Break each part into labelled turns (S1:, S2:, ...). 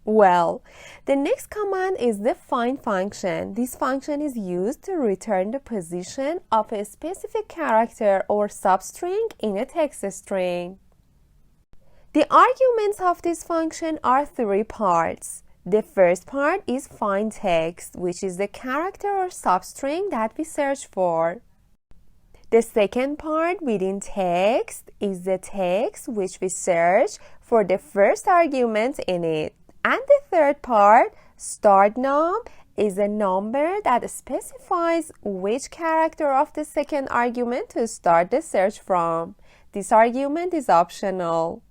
S1: Well, the next command is the find function. This function is used to return the position of a specific character or substring in a text string. The arguments of this function are three parts. The first part is find text, which is the character or substring that we search for. The second part within text is the text which we search for the first argument in it. And the third part, start num, is a number that specifies which character of the second argument to start the search from. This argument is optional.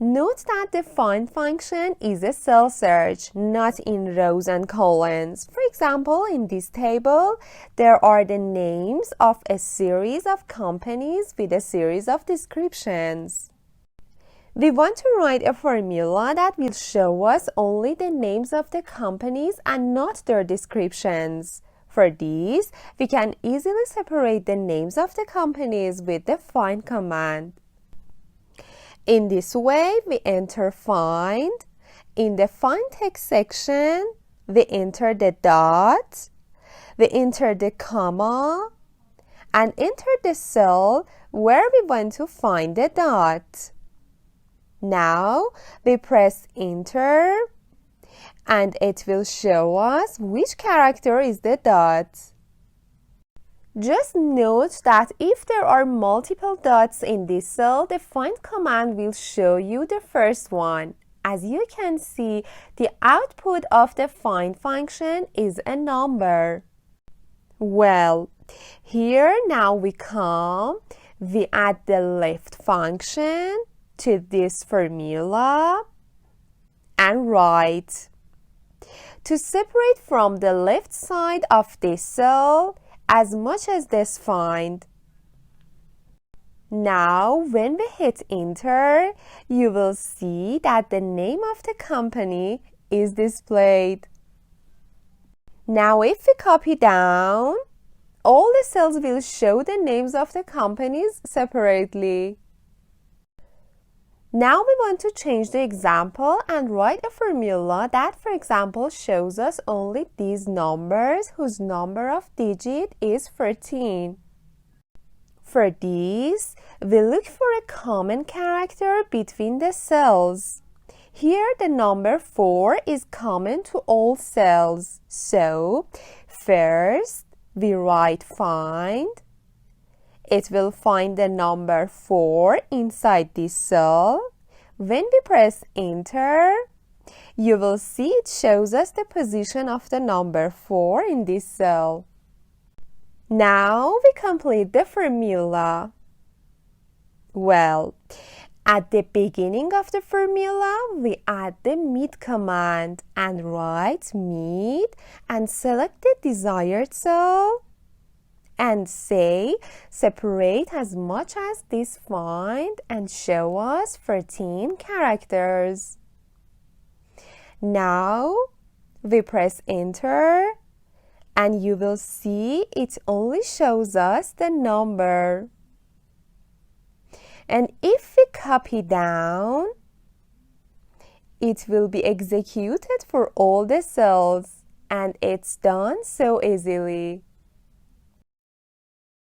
S1: Note that the find function is a cell search, not in rows and columns. For example, in this table, there are the names of a series of companies with a series of descriptions. We want to write a formula that will show us only the names of the companies and not their descriptions. For this, we can easily separate the names of the companies with the find command. In this way, we enter find. In the find text section, we enter the dot, we enter the comma, and enter the cell where we want to find the dot. Now, we press enter, and it will show us which character is the dot. Just note that if there are multiple dots in this cell, the find command will show you the first one. As you can see, the output of the find function is a number. Well, here now we add the left function to this formula and write. To separate from the left side of this cell, as much as this find. Now, when we hit enter, you will see that the name of the company is displayed. Now, if we copy down, all the cells will show the names of the companies separately. Now we want to change the example and write a formula that, for example, shows us only these numbers whose number of digit is 13. For this, we look for a common character between the cells. Here, the number 4 is common to all cells. So, first, we write find. It will find the number 4 inside this cell. When we press enter, you will see it shows us the position of the number 4 in this cell. Now we complete the formula. Well, at the beginning of the formula, we add the mid command and write mid and select the desired cell. And say, separate as much as this find and show us 13 characters. Now, we press enter and you will see it only shows us the number. And if we copy down, it will be executed for all the cells and it's done so easily.